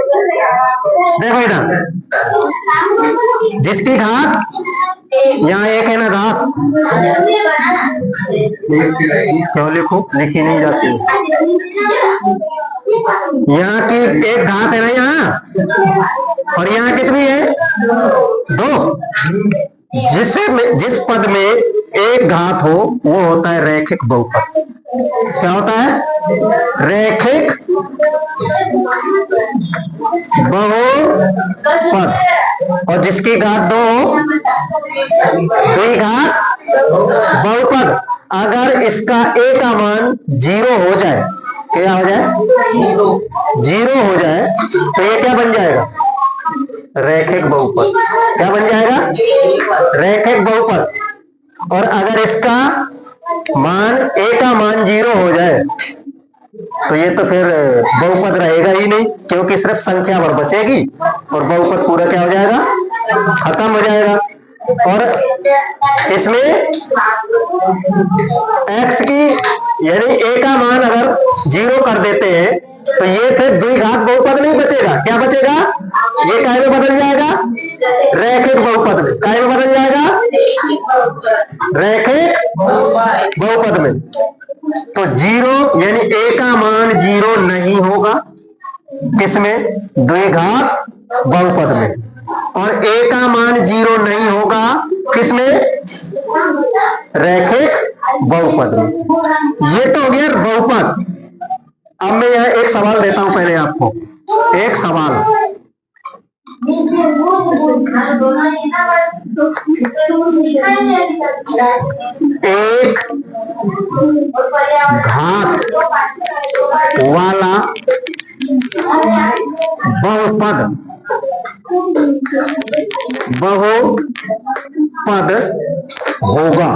देखो इधर, जिसकी घात, यहाँ एक है ना घात, क्यों लिखो, लिखी नहीं जाती। यहाँ की एक घात है ना यहाँ, और यहाँ कितनी है, 2। जिस पद में एक घात हो वो होता है रैखिक बहुपद। क्या होता है, रैखिक बहुपद। और जिसकी घात 2 हो, द्विघात बहुपद। अगर इसका a का मान 0 हो जाए, क्या हो जाए, 0 हो जाए, तो ये क्या बन जाएगा, रैखिक बहुपद। क्या बन जाएगा, रैखिक बहुपद। और अगर इसका मान a का मान 0 हो जाए, तो ये तो फिर बहुपद रहेगा ही नहीं, क्योंकि सिर्फ संख्या भर बचेगी और बहुपद पूरा क्या हो जाएगा, खत्म हो जाएगा। और इसमें x की यानी a का मान अगर 0 कर देते हैं, तो ये फिर द्विघात बहुपद नहीं बचेगा। क्या बचेगा, ये काय में बदल जाएगा, रैखिक बहुपद में। काय में बदल जाएगा, रैखिक बहुपद में। तो 0 यानी a का मान 0 नहीं होगा, किसमें, द्विघात बहुपद में। और a का मान 0 नहीं होगा, किसमें, रैखिक बहुपद में। ये तो हो गया बहुपद। अब मैं यहाँ एक सवाल देता हूं पहले आपको, एक सवाल। एक घात वाला बहुपद होगा।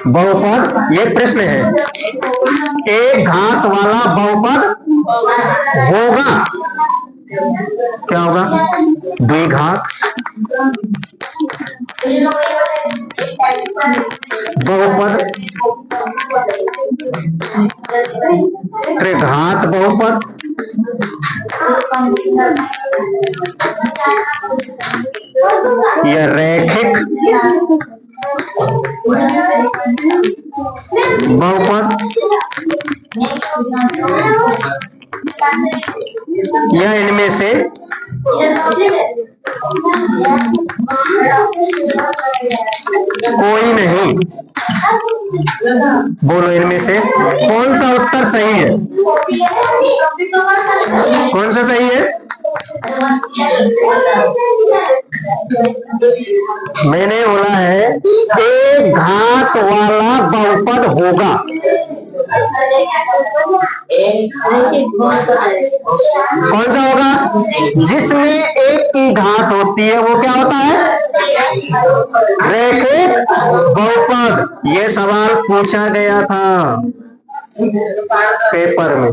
बहुपद, ये प्रश्न है, एक घात वाला बहुपद होगा। क्या होगा, द्विघात बहुपद, त्रिघात बहुपद, या रैखिक बहुपद, या इनमें से कोई नहीं। बोलो इनमें से कौन सा उत्तर सही है, कौन सा सही है। मैंने बोला है एक घात वाला बहुपद होगा। कौन सा होगा, जिसमें एक की घात होती है वो क्या होता है, रैखिक बहुपद। ये सवाल पूछा गया था पेपर में,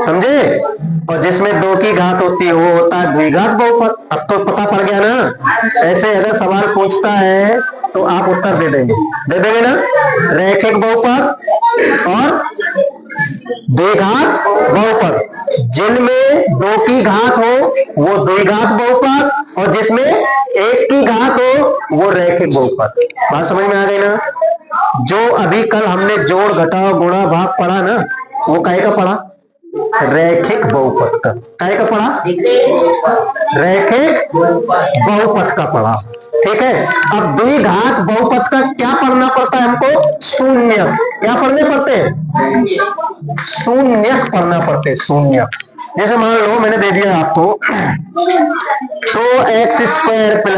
समझे। और जिसमें 2 की घात होती है वो होता है द्विघात बहुपद। अब तो पता पड़ गया ना। ऐसे अगर सवाल पूछता है तो आप उत्तर दे देंगे ना, रैखिक बहुपद और द्विघात बहुपद। जिनमें 2 की घात हो वो द्विघात बहुपद, और जिसमें 1 की घात हो वो रैखिक बहुपद। बात समझ में आ गई ना। जो अभी कल हमने जोड़ घटाव गुणा भाग पढ़ा ना, वो काहे का पढ़ा, रैखिक बहुपद का। काहे का पढ़ा, रैखिक बहुपद का पढ़ा। ठीक है। अब द्विघात बहुपद का क्या पढ़ना पड़ता है हमको, शून्य। क्या पढ़ने पड़ते हैं, शून्य पढ़ना पड़ते हैं, शून्य। जैसे मान लो मैंने दे दिया आपको 2x² +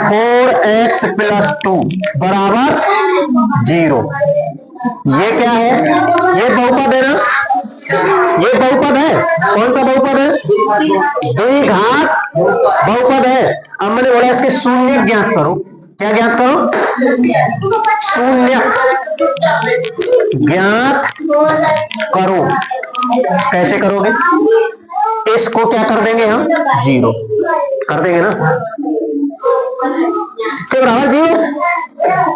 4x + 2 = 0। ये क्या है, ये बहुपद है ना, ये बहुपद है। कौन सा बहुपद है, द्विघात बहुपद है। अब मैंने बोला इसके शून्य ज्ञात करो। क्या ज्ञात करो, शून्य ज्ञात करो। कैसे करोगे, इसको क्या कर देंगे हम, 0 कर देंगे ना, तो बराबर 0।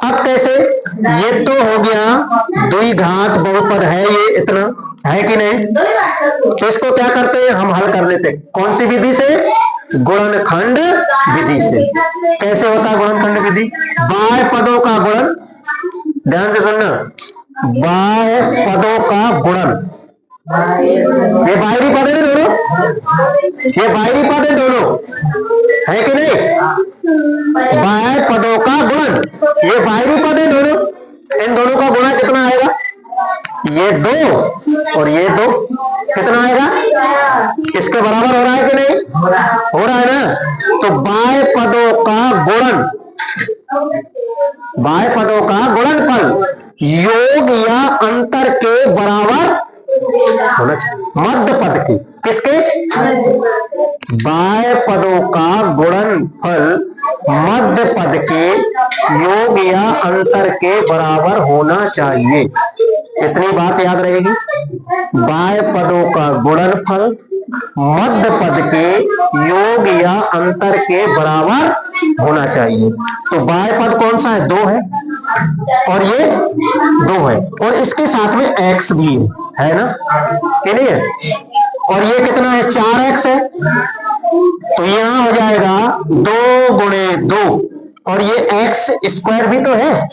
अब कैसे, ये तो हो गया द्विघात बहुपद है, ये इतना, है कि नहीं? तो इसको क्या करते हैं, हम हल कर लेते हैं। कौन सी विधि से? गुणनखंड विधि से। कैसे होता है गुणनखंड विधि? बाह्य पदों का गुणन, ध्यान से सुनना, बाह्य पदों का गुणन, ये बाहरी पद है दोनों, ये बाहरी पद है दोनों, है कि नहीं? बाह्य पदों का गुणन, ये बाहरी पद है दोनों, इन दोनों का गुणा कितना आएगा? ये 2 और ये 2, कितना आएगा? इसके बराबर हो रहा है कि नहीं? हो रहा है ना। तो बाह्य पदों का गुणन, बाह्य पदों का गुणनफल योग या अंतर के बराबर होना चाहिए। मध्य पद की, किसके? बाह्य पदों का गुणनफल मध्य पद के योग या अंतर के बराबर होना चाहिए। इतनी बात याद रहेगी। बाह्य पदों का गुणनफल मध्य पद के योग या अंतर के बराबर होना चाहिए। तो बाह्य पद कौन सा है? 2 है और ये 2 है, और इसके साथ में x भी है ना, कि नहीं है? और ये कितना है? 4x है। तो यहां हो जाएगा 2 गुणे 2, और ये x स्क्वायर भी तो है,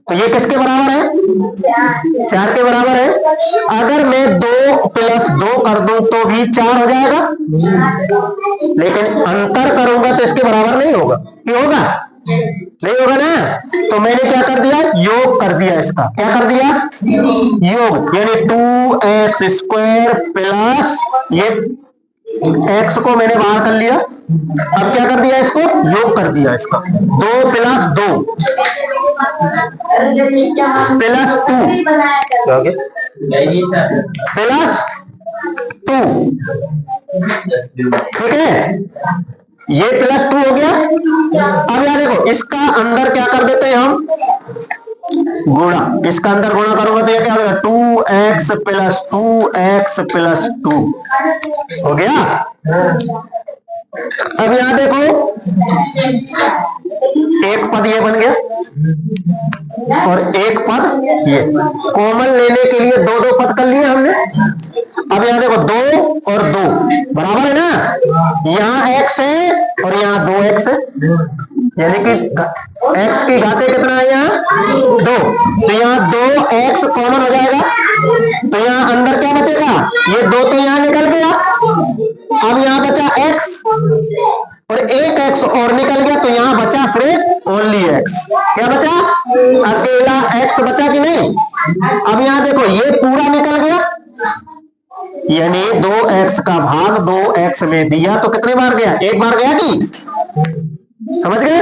तो ये किसके बराबर है? 4 के बराबर है। अगर मैं 2 + 2 कर दूं तो भी 4 हो जाएगा, लेकिन अंतर करूंगा तो इसके बराबर नहीं होगा। क्यों होगा? नहीं होगा ना। तो मैंने क्या कर दिया? योग कर दिया इसका। क्या कर दिया? योग, यानी 2x² प्लस ये x को मैंने बाहर कर लिया। अब क्या कर दिया? इसको योग कर दिया इसका। 2 + 2 प्लस 2 प्लस 2, ठीक है? ये +2 हो गया। अब यार देखो, इसका अंदर क्या कर देते हैं हम? गुणा। इसका अंदर गुणा करूंगा तो ये क्या होगा? 2x + 2x + 2 हो गया। अब यहां देखो, एक पद ये बन गया और एक पद ये। कॉमन लेने के लिए 2 पद कर लिए हमने। अब यहां देखो 2 और 2 बराबर है ना, यहां x है और यहां 2x है, यानी कि x की घाते कितना है? यहाँ 2। तो यहाँ 2x कॉमन हो जाएगा, तो यहाँ अंदर क्या बचेगा? ये 2 तो यहाँ निकल गया। अब यहाँ बचा x और एक x और निकल गया, तो यहाँ बचा सिर्फ ओनली x। क्या बचा? अकेला x बचा कि नहीं? अब यहाँ देखो, ये पूरा निकल गया, यानी 2x का भाग 2x में दिया तो कितने बार गया? 1 बार गया कि? समझ गए?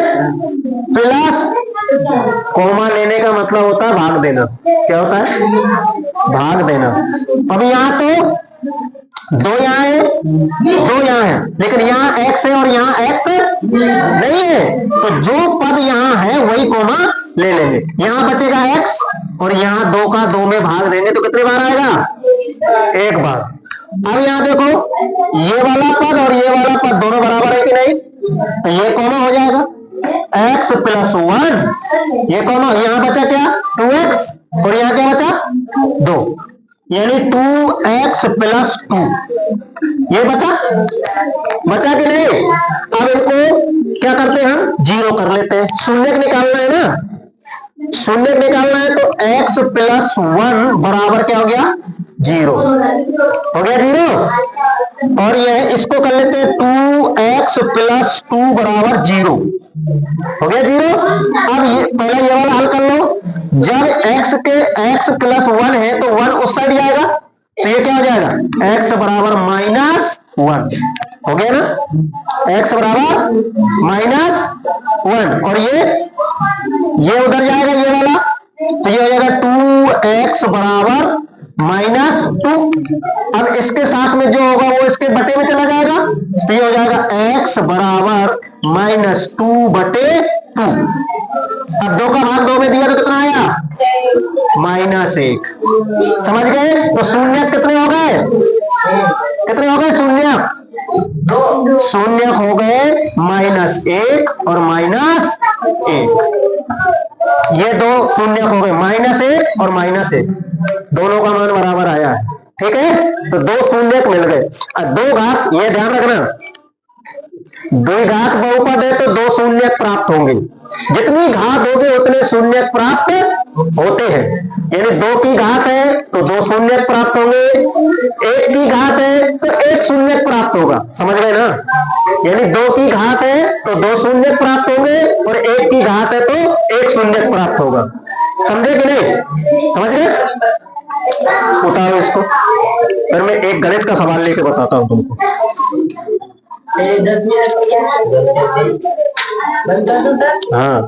प्लस कॉमा लेने का मतलब होता है भाग देना। क्या होता है? भाग देना। अब यहाँ तो 2 यहाँ है, 2 यहाँ है, लेकिन यहाँ x है और यहाँ x नहीं है, तो जो पद यहाँ है वही कॉमा ले लेंगे। यहाँ बचेगा x और यहाँ 2 का 2 में भाग देंगे तो कितने बार आएगा? 1 बार। अब यहाँ देखो, ये वाला पद और ये वाला पद दोनों बराबर है कि नहीं? तो ये कॉमा हो जाएगा, x + 1, ये कॉमा। यहाँ बचा क्या? 2x और यहाँ क्या बचा? 2, यानी 2x + 2 ये बचा कि नहीं? अब इनको क्या करते हैं हम? 0 कर लेते हैं। शून्य निकालना है ना, शून्य निकालना है, तो x + 1 बराबर क्या हो गया? 0 हो गया, 0। और यह इसको कर लेते हैं 2x + 2 बराबर 0 हो गया, 0। अब ये पहला ये वाला हल कर लो। जब x + 1 है तो 1 उस साइड जाएगा, तो ये क्या हो जाएगा? x बराबर -1 हो गया ना, x बराबर -1, और ये उधर जाएगा, ये वाला, तो ये हो जाएगा 2x बराबर -2। अब इसके साथ में जो होगा वो इसके बटे में चला जाएगा, तो ये हो जाएगा x बराबर -2/2। अब 2 का भाग 2 में दिया तो कितना आया? -1। समझ गए? तो शून्य कितने हो गए? कितने हो गए शून्य? शून्य हो गए -1 और -1। ये दो शून्य हो गए, -1 और -1, दोनों का मान बराबर आया है। ठीक है, तो दो शून्य मिल गए। अब दो घात, ये ध्यान रखना, द्विघात बहुपद है तो दो शून्य प्राप्त होंगे, जितनी घात होगी उतने शून्य प्राप्त होते हैं। यानी 2 की घात है तो 2 शून्य प्राप्त होंगे, 1 की घात है तो 1 शून्य प्राप्त होगा। समझ गए ना? यानी 2 की घात है तो 2 शून्य प्राप्त होंगे और 1 की घात है तो 1 शून्य प्राप्त होगा। समझे कि नहीं? समझ गए? उतारो इसको, फिर मैं एक गणित का सवाल लेके बताता हूं तुमको। 10 मिनट बंद कर दो सर। हाँ।